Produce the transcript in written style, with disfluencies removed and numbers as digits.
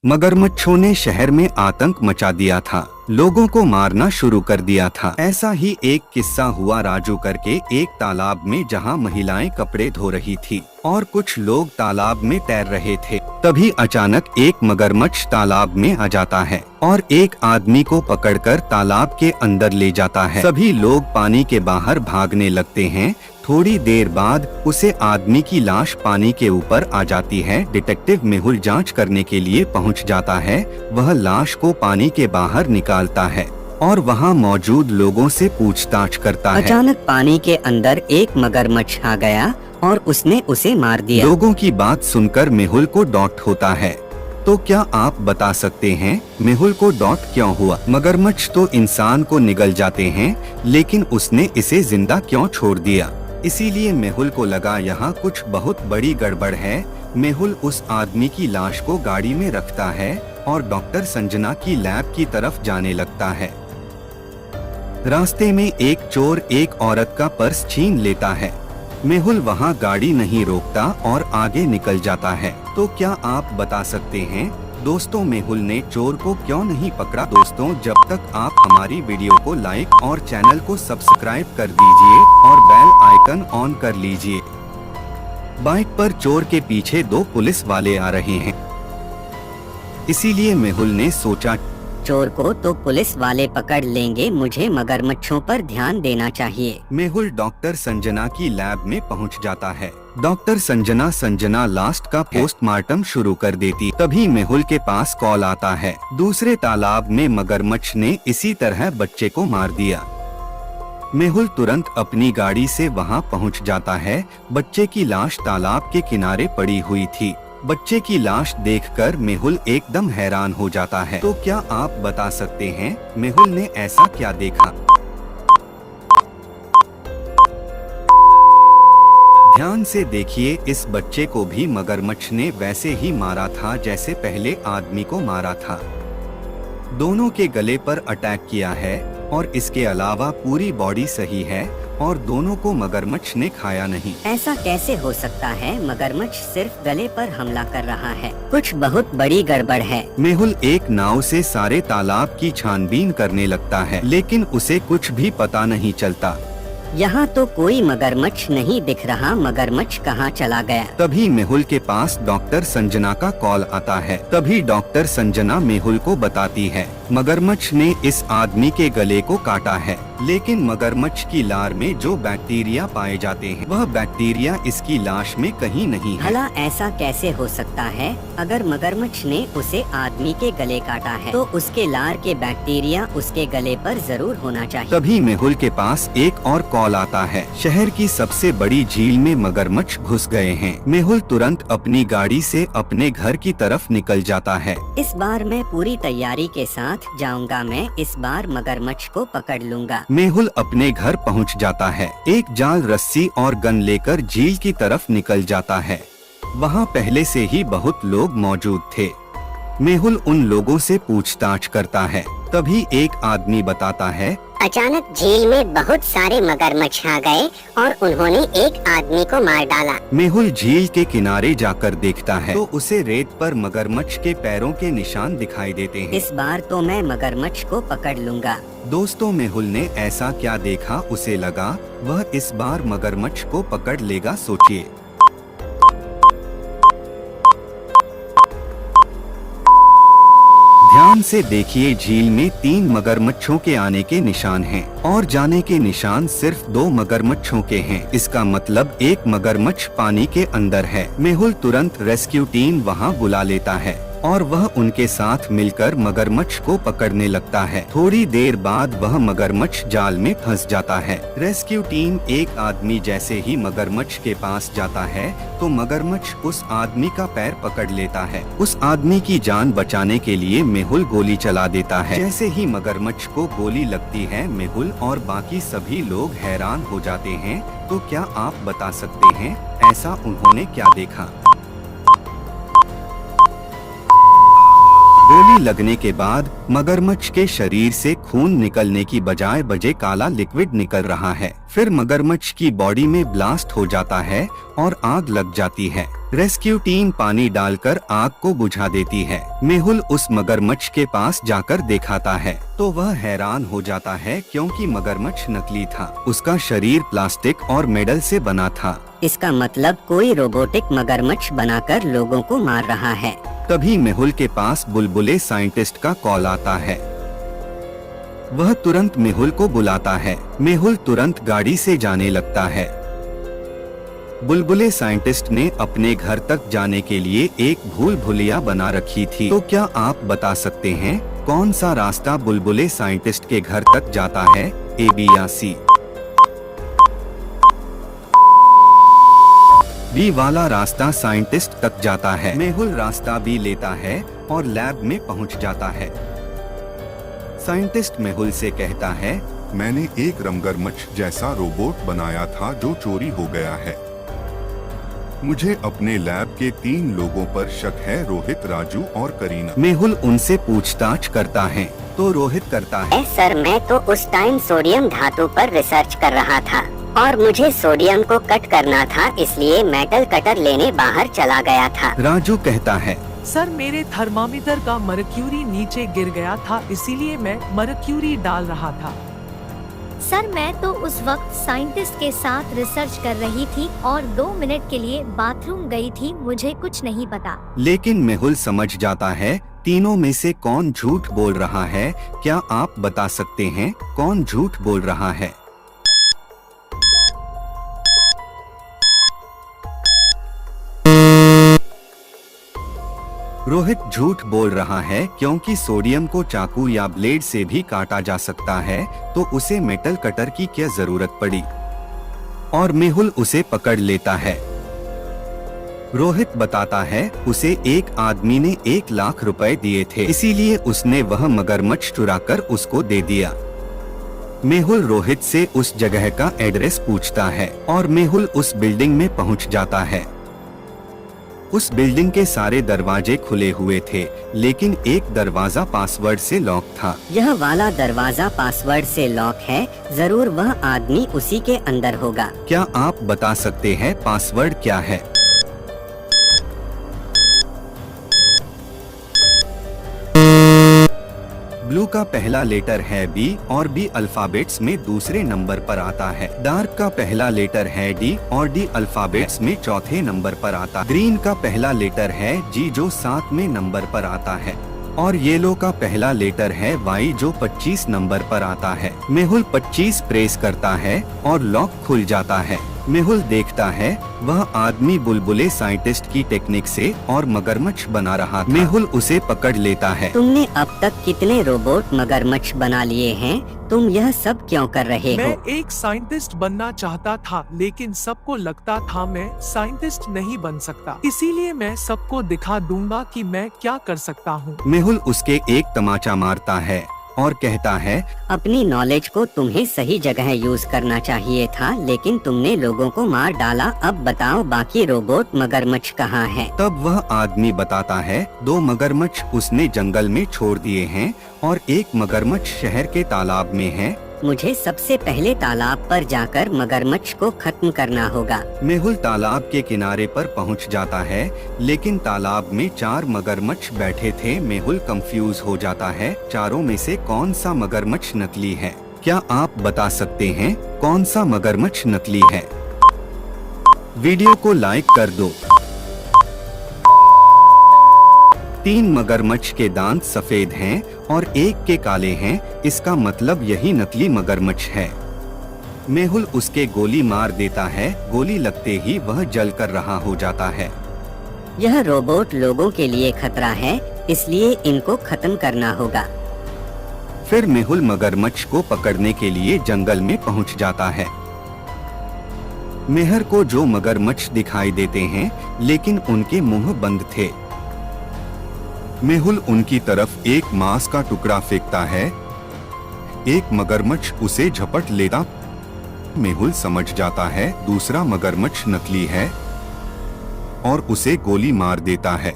मगरमच्छों ने शहर में आतंक मचा दिया था, लोगों को मारना शुरू कर दिया था। ऐसा ही एक किस्सा हुआ राजू करके एक तालाब में, जहां महिलाएं कपड़े धो रही थी और कुछ लोग तालाब में तैर रहे थे। तभी अचानक एक मगरमच्छ तालाब में आ जाता है और एक आदमी को पकड़कर तालाब के अंदर ले जाता है। सभी लोग पानी के बाहर भागने लगते हैं। थोड़ी देर बाद उसे आदमी की लाश पानी के ऊपर आ जाती है। डिटेक्टिव मेहुल जांच करने के लिए पहुंच जाता है। वह लाश को पानी के बाहर निकालता है और वहां मौजूद लोगों से पूछताछ करता है। अचानक पानी के अंदर एक मगरमच्छ आ गया और उसने उसे मार दिया। लोगों की बात सुनकर मेहुल को डॉट होता है। तो क्या आप बता सकते हैं मेहुल को डॉट क्यों हुआ? मगरमच्छ तो इंसान को निगल जाते हैं, लेकिन उसने इसे जिंदा क्यों छोड़ दिया? इसीलिए मेहुल को लगा यहाँ कुछ बहुत बड़ी गड़बड़ है। मेहुल उस आदमी की लाश को गाड़ी में रखता है और डॉक्टर संजना की लैब की तरफ जाने लगता है। रास्ते में एक चोर एक औरत का पर्स छीन लेता है। मेहुल वहाँ गाड़ी नहीं रोकता और आगे निकल जाता है। तो क्या आप बता सकते हैं दोस्तों मेहुल ने चोर को क्यों नहीं पकड़ा? दोस्तों, जब तक आप हमारी वीडियो को लाइक और चैनल को सब्सक्राइब कर दीजिए और बेल आइकन ऑन कर लीजिए। बाइक पर चोर के पीछे दो पुलिस वाले आ रहे हैं। इसीलिए मेहुल ने सोचा चोर को तो पुलिस वाले पकड़ लेंगे, मुझे मगरमच्छों पर ध्यान देना चाहिए। मेहुल डॉक्टर संजना की लैब में पहुंच जाता है। डॉक्टर संजना लास्ट का पोस्टमार्टम शुरू कर देती। तभी मेहुल के पास कॉल आता है, दूसरे तालाब में मगरमच्छ ने इसी तरह बच्चे को मार दिया। मेहुल तुरंत अपनी गाड़ी से वहां पहुंच जाता है। बच्चे की लाश तालाब के किनारे पड़ी हुई थी। बच्चे की लाश देखकर मेहुल एकदम हैरान हो जाता है। तो क्या आप बता सकते हैं मेहुल ने ऐसा क्या देखा? ध्यान से देखिए, इस बच्चे को भी मगरमच्छ ने वैसे ही मारा था जैसे पहले आदमी को मारा था। दोनों के गले पर अटैक किया है और इसके अलावा पूरी बॉडी सही है और दोनों को मगरमच्छ ने खाया नहीं। ऐसा कैसे हो सकता है? मगरमच्छ सिर्फ गले पर हमला कर रहा है, कुछ बहुत बड़ी गड़बड़ है। मेहुल एक नाव से सारे तालाब की छानबीन करने लगता है, लेकिन उसे कुछ भी पता नहीं चलता। यहाँ तो कोई मगरमच्छ नहीं दिख रहा, मगरमच्छ कहाँ चला गया? तभी मेहुल के पास डॉक्टर संजना का कॉल आता है। तभी डॉक्टर संजना मेहुल को बताती है मगरमच्छ ने इस आदमी के गले को काटा है, लेकिन मगरमच्छ की लार में जो बैक्टीरिया पाए जाते हैं वह बैक्टीरिया इसकी लाश में कहीं नहीं है। भला ऐसा कैसे हो सकता है? अगर मगरमच्छ ने उसे आदमी के गले काटा है तो उसके लार के बैक्टीरिया उसके गले पर जरूर होना चाहिए। तभी मेहुल के पास एक और कॉल आता है, शहर की सबसे बड़ी झील में मगरमच्छ घुस गए हैं। मेहुल तुरंत अपनी गाड़ी से अपने घर की तरफ निकल जाता है। इस बार मैं पूरी तैयारी के साथ जाऊंगा, मैं इस बार मगरमच्छ को पकड़ लूंगा। मेहुल अपने घर पहुंच जाता है। एक जाल, रस्सी और गन लेकर झील की तरफ निकल जाता है। वहां पहले से ही बहुत लोग मौजूद थे। मेहुल उन लोगों से पूछताछ करता है। तभी एक आदमी बताता है, अचानक झील में बहुत सारे मगरमच्छ आ गए और उन्होंने एक आदमी को मार डाला। मेहुल झील के किनारे जाकर देखता है तो उसे रेत पर मगरमच्छ के पैरों के निशान दिखाई देते हैं। इस बार तो मैं मगरमच्छ को पकड़ लूंगा। दोस्तों, मेहुल ने ऐसा क्या देखा, उसे लगा वह इस बार मगरमच्छ को पकड़ लेगा। सोचिए, ध्यान से देखिए, झील में 3 मगरमच्छों के आने के निशान हैं और जाने के निशान सिर्फ 2 मगरमच्छों के हैं। इसका मतलब एक मगरमच्छ पानी के अंदर है। मेहुल तुरंत रेस्क्यू टीम वहां बुला लेता है और वह उनके साथ मिलकर मगरमच्छ को पकड़ने लगता है। थोड़ी देर बाद वह मगरमच्छ जाल में फंस जाता है। रेस्क्यू टीम एक आदमी जैसे ही मगरमच्छ के पास जाता है तो मगरमच्छ उस आदमी का पैर पकड़ लेता है। उस आदमी की जान बचाने के लिए मेहुल गोली चला देता है। जैसे ही मगरमच्छ को गोली लगती है, मेहुल और बाकी सभी लोग हैरान हो जाते हैं। तो क्या आप बता सकते हैं ऐसा उन्होंने क्या देखा? गोली लगने के बाद मगरमच्छ के शरीर से खून निकलने की बजाय बजे काला लिक्विड निकल रहा है। फिर मगरमच्छ की बॉडी में ब्लास्ट हो जाता है और आग लग जाती है। रेस्क्यू टीम पानी डालकर आग को बुझा देती है। मेहुल उस मगरमच्छ के पास जाकर दिखाता है तो वह हैरान हो जाता है क्योंकि मगरमच्छ नकली था। उसका शरीर प्लास्टिक और मेटल से बना था। इसका मतलब कोई रोबोटिक मगरमच्छ बनाकर लोगों को मार रहा है। तभी मेहुल के पास बुलबुले साइंटिस्ट का कॉल आता है। वह तुरंत मेहुल को बुलाता है। मेहुल तुरंत गाड़ी से जाने लगता है। बुलबुले साइंटिस्ट ने अपने घर तक जाने के लिए एक भूल भुलैया बना रखी थी। तो क्या आप बता सकते हैं कौन सा रास्ता बुलबुले साइंटिस्ट के घर तक जाता है, ए, बी या सी? बी वाला रास्ता साइंटिस्ट तक जाता है। मेहुल रास्ता बी लेता है और लैब में पहुंच जाता है। साइंटिस्ट मेहुल से कहता है, मैंने एक मगरमच्छ जैसा रोबोट बनाया था जो चोरी हो गया है। मुझे अपने लैब के 3 लोगों पर शक है, रोहित, राजू और करीना। मेहुल उनसे पूछताछ करता है तो रोहित करता है, सर मैं तो उस टाइम सोडियम धातु पर रिसर्च कर रहा था और मुझे सोडियम को कट करना था, इसलिए मेटल कटर लेने बाहर चला गया था। राजू कहता है, सर मेरे थर्मामीटर का मर्क्यूरी नीचे गिर गया था, इसीलिए मैं मर्क्यूरी डाल रहा था। सर मैं तो उस वक्त साइंटिस्ट के साथ रिसर्च कर रही थी और 2 मिनट के लिए बाथरूम गई थी, मुझे कुछ नहीं पता। लेकिन मेहुल समझ जाता है तीनों में से कौन झूठ बोल रहा है। क्या आप बता सकते हैं कौन झूठ बोल रहा है? रोहित झूठ बोल रहा है क्योंकि सोडियम को चाकू या ब्लेड से भी काटा जा सकता है, तो उसे मेटल कटर की क्या जरूरत पड़ी? और मेहुल उसे पकड़ लेता है। रोहित बताता है उसे एक आदमी ने 1 लाख रुपए दिए थे, इसीलिए उसने वह मगरमच्छ चुराकर उसको दे दिया। मेहुल रोहित से उस जगह का एड्रेस पूछता है और मेहुल उस बिल्डिंग में पहुंच जाता है। उस बिल्डिंग के सारे दरवाजे खुले हुए थे, लेकिन एक दरवाजा पासवर्ड से लॉक था। यह वाला दरवाजा पासवर्ड से लॉक है, जरूर वह आदमी उसी के अंदर होगा। क्या आप बता सकते हैं पासवर्ड क्या है? ब्लू का पहला लेटर है बी और बी अल्फाबेट्स में दूसरे नंबर पर आता है। डार्क का पहला लेटर है डी और डी अल्फाबेट्स में चौथे नंबर पर आता है। ग्रीन का पहला लेटर है जी जो 7वें नंबर पर आता है और येलो का पहला लेटर है वाई जो 25 नंबर पर आता है। मेहुल 25 प्रेस करता है और लॉक खुल जाता है। मेहुल देखता है वह आदमी बुलबुले साइंटिस्ट की टेक्निक से और मगरमच्छ बना रहा था। मेहुल उसे पकड़ लेता है। तुमने अब तक कितने रोबोट मगरमच्छ बना लिए हैं? तुम यह सब क्यों कर रहे हो? मैं एक साइंटिस्ट बनना चाहता था, लेकिन सबको लगता था मैं साइंटिस्ट नहीं बन सकता, इसीलिए मैं सबको दिखा दूंगा कि मैं क्या कर सकता हूँ। मेहुल उसके एक तमाचा मारता है और कहता है, अपनी नॉलेज को तुम्हें सही जगह यूज करना चाहिए था, लेकिन तुमने लोगों को मार डाला। अब बताओ बाकी रोबोट मगरमच्छ कहाँ हैं? तब वह आदमी बताता है 2 मगरमच्छ उसने जंगल में छोड़ दिए हैं और एक मगरमच्छ शहर के तालाब में है। मुझे सबसे पहले तालाब पर जाकर मगरमच्छ को खत्म करना होगा। मेहुल तालाब के किनारे पर पहुंच जाता है, लेकिन तालाब में 4 मगरमच्छ बैठे थे। मेहुल कंफ्यूज हो जाता है चारों में से कौन सा मगरमच्छ नकली है। क्या आप बता सकते हैं कौन सा मगरमच्छ नकली है? वीडियो को लाइक कर दो। 3 मगरमच्छ के दांत सफेद हैं और एक के काले हैं, इसका मतलब यही नकली मगरमच्छ है। मेहुल उसके गोली मार देता है। गोली लगते ही वह जलकर रहा हो जाता है। यह रोबोट लोगों के लिए खतरा है, इसलिए इनको खत्म करना होगा। फिर मेहुल मगरमच्छ को पकड़ने के लिए जंगल में पहुंच जाता है। मेहर को जो मगरमच्छ दिखाई देते हैं, लेकिन उनके मुंह बंद थे। मेहुल उनकी तरफ एक मांस का टुकड़ा फेंकता है। एक मगरमच्छ उसे झपट लेता। मेहुल समझ जाता है दूसरा मगरमच्छ नकली है और उसे गोली मार देता है।